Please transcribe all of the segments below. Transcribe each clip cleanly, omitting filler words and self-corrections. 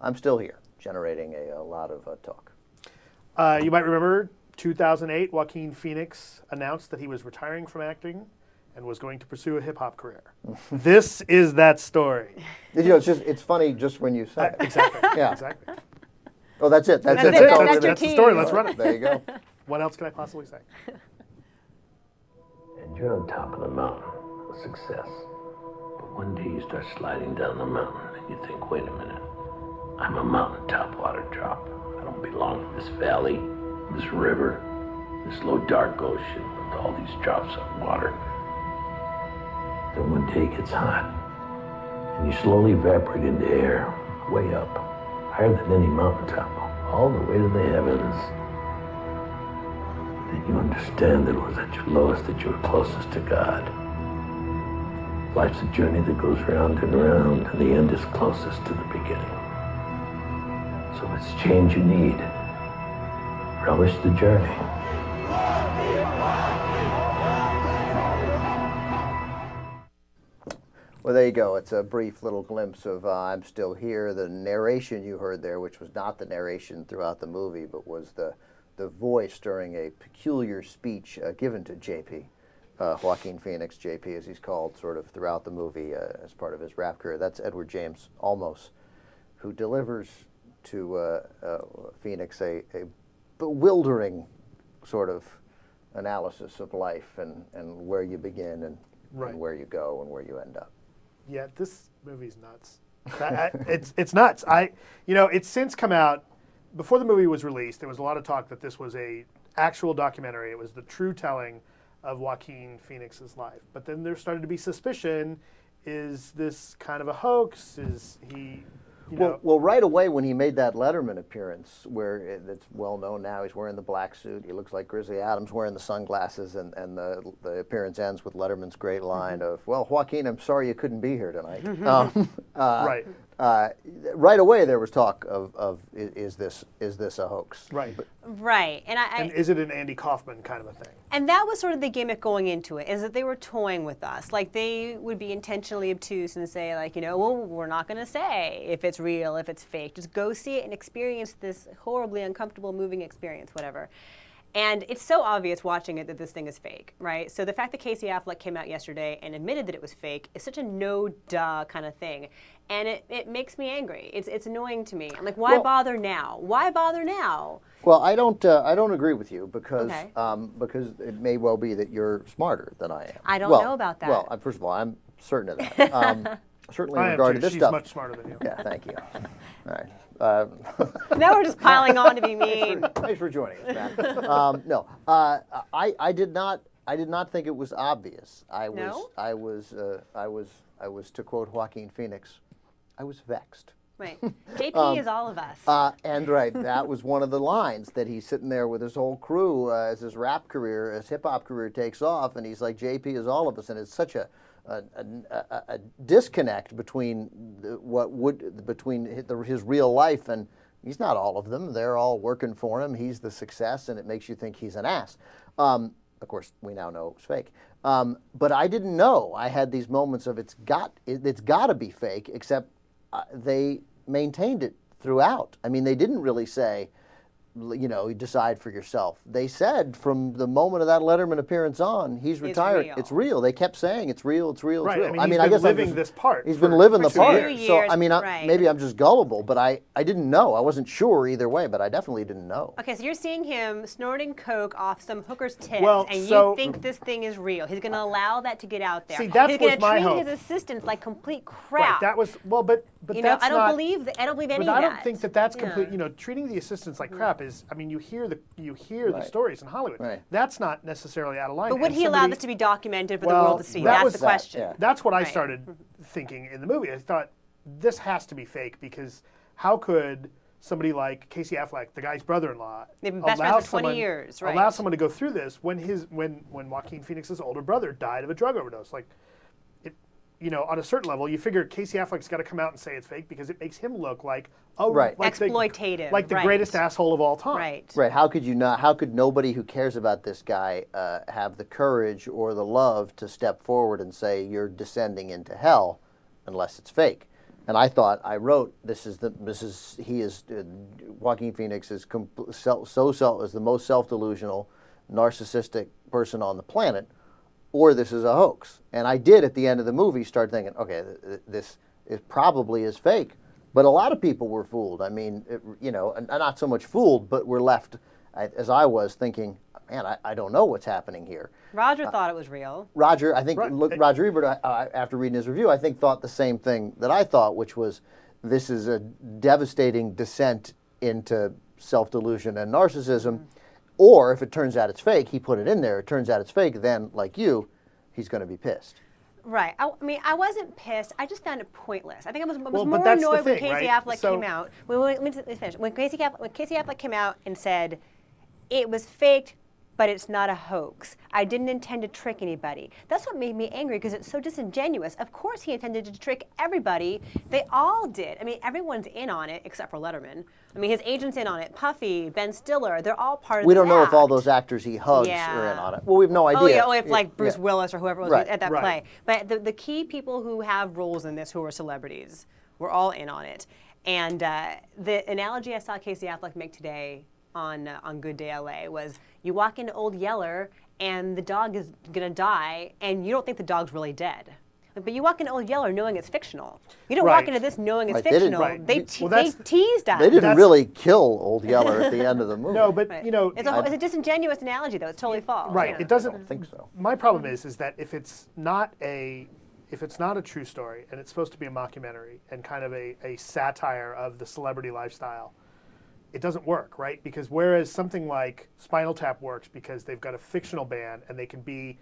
I'm Still Here, generating a lot of talk. You might remember 2008, Joaquin Phoenix announced that he was retiring from acting and was going to pursue a hip-hop career. This is that story. It's funny just when you say it. Exactly. Yeah. Exactly. Oh, that's it. That's it. That's the story. Let's run it. There you go. What else can I possibly say? And you're on top of the mountain, a success. But one day you start sliding down the mountain and you think, wait a minute, I'm a mountaintop water drop. I don't belong in this valley, this river, this low dark ocean with all these drops of water. Then one day it gets hot and you slowly evaporate into air, way up, higher than any mountaintop, all the way to the heavens. Then you understand that it was at your lowest that you were closest to God. Life's a journey that goes round and round, and the end is closest to the beginning. So if it's change you need, relish the journey. Well, there you go. It's a brief little glimpse of I'm Still Here. The narration you heard there, which was not the narration throughout the movie, but was the voice during a peculiar speech given to JP, Joaquin Phoenix, JP as he's called, sort of throughout the movie as part of his rap career. That's Edward James Olmos, who delivers to Phoenix a bewildering sort of analysis of life and where you begin and where you go and where you end up. Yeah, this movie's nuts. It's nuts. It's since come out. Before the movie was released, there was a lot of talk that this was a actual documentary. It was the true telling of Joaquin Phoenix's life. But then there started to be suspicion: is this kind of a hoax? Is he? Well, right away when he made that Letterman appearance, where it's well known now, he's wearing the black suit. He looks like Grizzly Adams wearing the sunglasses, and the appearance ends with Letterman's great line of, "Well, Joaquin, I'm sorry you couldn't be here tonight." Right. Right away there was talk of is this a hoax? Right. Right. And is it an Andy Kaufman kind of a thing? And that was sort of the gimmick going into it, is that they were toying with us. Like, they would be intentionally obtuse and say, like, well, we're not going to say if it's real, if it's fake. Just go see it and experience this horribly uncomfortable, moving experience, whatever. And it's so obvious watching it that this thing is fake, right? So the fact that Casey Affleck came out yesterday and admitted that it was fake is such a no-duh kind of thing. And it makes me angry. It's annoying to me. I'm like, why bother now? Why bother now? Well, I don't agree with you because it may well be that you're smarter than I am. I don't know about that. Well, first of all, I'm certain of that. Certainly in regard to this stuff. She's much smarter than you. Yeah, thank you. All right. Now we're just piling on to be mean. Thanks for joining us, Matt. No, I did not think it was obvious. I was, to quote Joaquin Phoenix, I was vexed. Right. JP is all of us. And that was one of the lines that he's sitting there with his whole crew as his rap career, his hip hop career takes off, and he's like, JP is all of us, and it's such a disconnect between his real life and he's not all of them. They're all working for him. He's the success, and it makes you think he's an ass. Of course, we now know it was fake. But I didn't know. I had these moments of it's got to be fake, except they maintained it throughout. I mean, they didn't really say, decide for yourself. They said from the moment of that Letterman appearance on, he's retired. It's real. They kept saying it's real. It's real. It's real. I mean, I guess living this part. He's been living the part. Years, so I mean, maybe I'm just gullible, but I didn't know. I wasn't sure either way, but I definitely didn't know. Okay, so you're seeing him snorting coke off some hooker's tits, and you think this thing is real. He's going to allow that to get out there. See, that's He's going to treat hope. his assistants like complete crap. Right. That was but that's I don't not, believe any of that. But I don't think that's complete. Treating the assistants like crap is. I mean, you hear the stories in Hollywood. Right. That's not necessarily out of line. But would he allow this to be documented for the world to see? That's the question. Yeah. That's what I started thinking in the movie. I thought this has to be fake because how could somebody like Casey Affleck, the guy's brother-in-law, they've been best friends for 20 years, right? Allow someone to go through this when Joaquin Phoenix's older brother died of a drug overdose? Like, on a certain level, you figure Casey Affleck's got to come out and say it's fake because it makes him look like exploitative, like the greatest asshole of all time. Right. How could you not? How could nobody who cares about this guy have the courage or the love to step forward and say you're descending into hell, unless it's fake? And I thought, I wrote, Joaquin Phoenix is is the most self-delusional, narcissistic person on the planet, or this is a hoax. And I did at the end of the movie start thinking, okay, this probably is fake. But a lot of people were fooled. I mean, not so much fooled, but were left, as I was, thinking, man, I don't know what's happening here. Roger thought it was real. Roger, I think, Right. Roger Ebert, after reading his review, I think thought the same thing that I thought, which was this is a devastating descent into self-delusion and narcissism. Or if it turns out it's fake, he put it in there, it turns out it's fake, then, like you, he's going to be pissed. Right. I mean, I wasn't pissed. I just found it pointless. I think I was Well, more but that's the annoyed when thing, Casey right? Affleck So- came out. Let me finish. When Casey Affleck came out and said it was faked, but it's not a hoax. I didn't intend to trick anybody. That's what made me angry because it's so disingenuous. Of course he intended to trick everybody. They all did. I mean, everyone's in on it except for Letterman. I mean, his agent's in on it. Puffy, Ben Stiller, they're all part of We this don't know if all act. those actors he hugs Yeah. are in on it. Well, we have no idea. Oh, yeah, only if like Bruce Yeah. Willis or whoever was Right. at that Right. play. But the key people who have roles in this who are celebrities were all in on it. And the analogy I saw Casey Affleck make today on Good Day LA was you walk into Old Yeller and the dog is going to die and you don't think the dog's really dead. But you walk into Old Yeller knowing it's fictional. You don't Right. walk into this knowing it's Right, they didn't- fictional. Right. They, Well, they that's- teased us. They didn't That's- really kill Old Yeller at the end of the movie. No, but Right. you know, It's a disingenuous analogy, though. It's totally false. right. Yeah. It doesn't. I don't think so. My problem is that if it's not a true story and it's supposed to be a mockumentary and kind of a satire of the celebrity lifestyle, it doesn't work, right? Because whereas something like Spinal Tap works because they've got a fictional band and they can be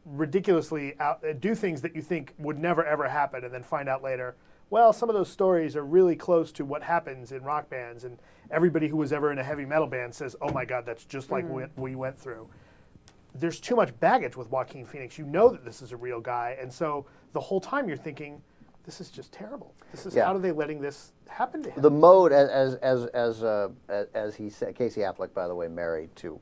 ridiculously do things that you think would never ever happen and then find out later, well, some of those stories are really close to what happens in rock bands, and everybody who was ever in a heavy metal band says, oh my God, that's just like what we went through. There's too much baggage with Joaquin Phoenix. You know that this is a real guy, and so the whole time you're thinking, this is just terrible. This is Yeah. how are they letting this happen to him? The mode, as he said, Casey Affleck, by the way, married to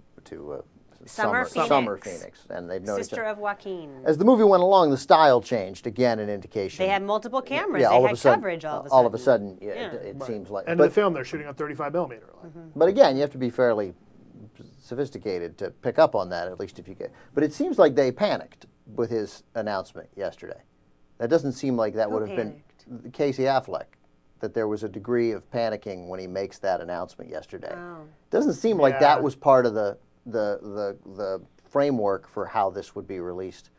Summer Phoenix. Summer Phoenix, and they've noticed Sister that. of Joaquin. As the movie went along, the style changed again, an indication. They had multiple cameras. Yeah, they all had of a sudden, coverage all of a sudden. all of a sudden, yeah, Yeah. it seems like. And but, in the film, they're shooting on 35 millimeter. but again, you have to be fairly sophisticated to pick up on that, at least if you get. But it seems like they panicked with his announcement yesterday. That doesn't seem like that Who would have been Casey Affleck. That there was a degree of panicking when he makes that announcement yesterday. Oh. Doesn't seem like Yeah. that was part of the framework for how this would be released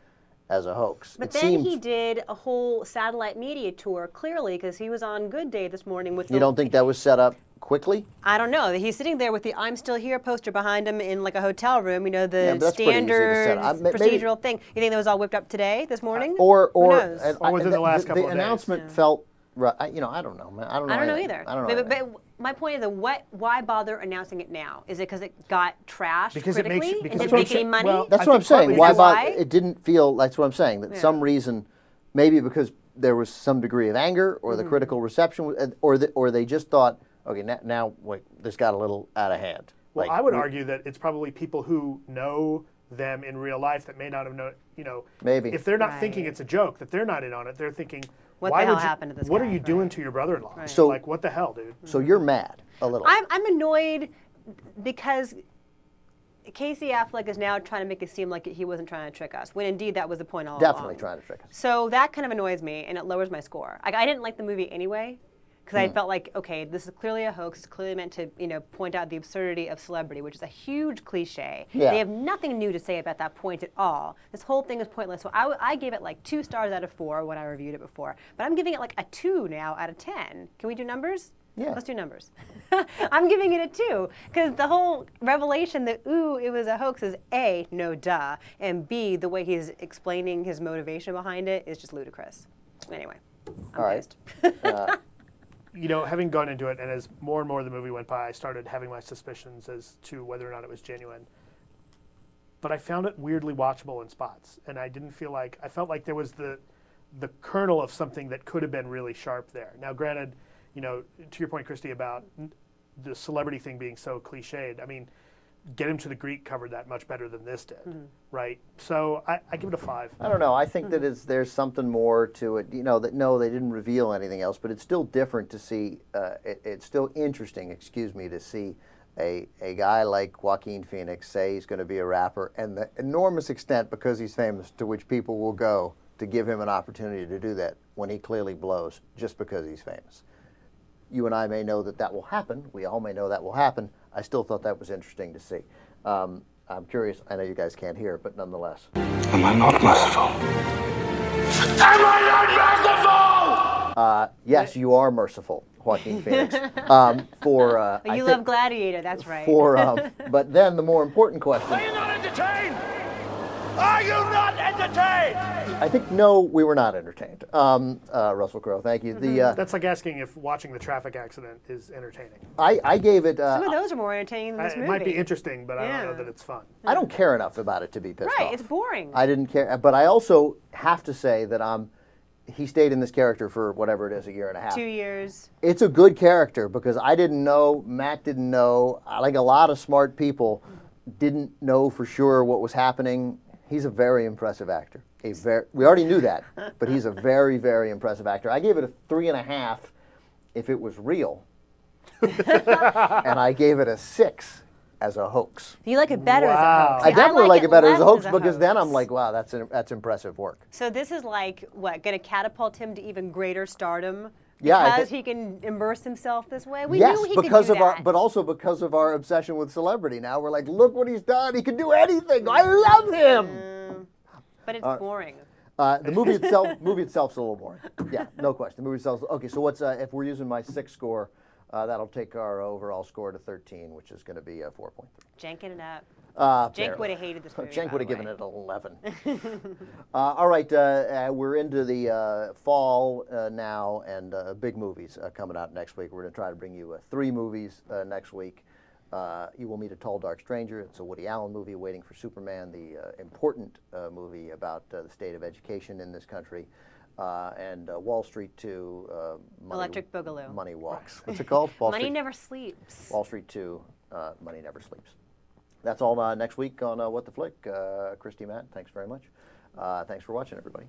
as a hoax. But It then seems, he did a whole satellite media tour, clearly, because he was on Good Day this morning with you don't think that was set up quickly? I don't know. He's sitting there with the "I'm Still Here" poster behind him in like a hotel room. You know, the Yeah, but that's pretty easy to standard set up. Maybe- procedural thing. You think that was all whipped up today, this morning? Or Who knows? Or within the last couple of days. The announcement felt, I don't know, man. I don't know. I don't know anything. either. I don't know. But anything. my point is that why bother announcing it now? Is it because it got trashed Because it critically makes- and because didn't that's make what any I'm money? saying. Well, That's I what I'm think partly saying. Why that's bother? why? It didn't feel. That's what I'm saying. That Yeah. some reason, maybe because there was some degree of anger, or the Mm-hmm. critical reception, or they just thought, okay, now wait, this got a little out of hand. Well, Like, I would argue that it's probably people who know them in real life that may not have known, Maybe. if they're not thinking Right. it's a joke, that they're not in on it, they're thinking, What why the hell would you, happened to this what guy? are you doing Right. to your brother-in-law? Right. So- like, what the hell, dude? So you're mad a little. I'm annoyed because Casey Affleck is now trying to make it seem like he wasn't trying to trick us, when indeed that was the point all Definitely along. trying to trick us. So that kind of annoys me, and it lowers my score. I didn't like the movie anyway, because I felt like, okay, this is clearly a hoax. It's clearly meant to, point out the absurdity of celebrity, which is a huge cliche. Yeah. They have nothing new to say about that point at all. This whole thing is pointless. So I gave it like 2 stars out of 4 when I reviewed it before, but I'm giving it like a 2 now out of 10. Can we do numbers? Yeah. Let's do numbers. I'm giving it a 2 because the whole revelation that, ooh, it was a hoax is A, no duh, and B, the way he's explaining his motivation behind it is just ludicrous. Anyway, I'm All right. pissed. Having gone into it, and as more and more the movie went by, I started having my suspicions as to whether or not it was genuine. But I found it weirdly watchable in spots, and I felt like there was the kernel of something that could have been really sharp there. Now, granted, to your point, Christy, about the celebrity thing being so cliched, I mean, Get Him to the Greek covered that much better than this did, right? So I give it a 5. I don't know. I think that there's something more to it. That no, they didn't reveal anything else, but it's still different to see. It's still interesting, to see a guy like Joaquin Phoenix say he's going to be a rapper, and the enormous extent because he's famous to which people will go to give him an opportunity to do that when he clearly blows just because he's famous. You and I may know that will happen. We all may know that will happen. I still thought that was interesting to see. I'm curious. I know you guys can't hear, but nonetheless. Am I not merciful? Am I not merciful? Yes, you are merciful, Joaquin Phoenix. You love Gladiator, that's right. But then the more important question. Are you not entertained? Are you not entertained? I think no, we were not entertained. Russell Crowe, thank you. That's like asking if watching the traffic accident is entertaining. I gave it. Some of those are more entertaining than this movie. It might be interesting, but I don't know that it's fun. I don't care enough about it to be pissed off. Right, it's boring. I didn't care, but I also have to say that he stayed in this character for whatever it is, a year and a half. 2 years. It's a good character because I didn't know, Matt didn't know, like a lot of smart people didn't know for sure what was happening. He's a very impressive actor. We already knew that, but he's a very, very impressive actor. I gave it a 3.5 if it was real, and I gave it a 6 as a hoax. You like it better as a hoax. I See, definitely like it better as a hoax because hoax. then I'm like, wow, that's impressive work. So this is like what, going to catapult him to even greater stardom? Yeah, because he can immerse himself this way. We yes, knew he because could do of that. but also because of our obsession with celebrity. Now we're like, look what he's done. He can do anything. I love him. But it's boring. The movie itself's a little boring. Yeah, no question. The movie itself. Okay, so what's if we're using my 6 score, that'll take our overall score to 13, which is going to be 4.3. Janking it up. Cenk Cenk would have hated this movie. Cenk would have given it 11. All right, we're into the fall now, and big movies coming out next week. We're going to try to bring you 3 movies next week. You Will Meet a Tall, Dark Stranger. It's a Woody Allen movie, Waiting for Superman, the important movie about the state of education in this country, and Wall Street 2, Electric Boogaloo. Money Walks. What's it called? Money Never Sleeps. Wall Street 2, Money Never Sleeps. That's all next week on What the Flick. Christy, Matt, thanks very much. Thanks for watching, everybody.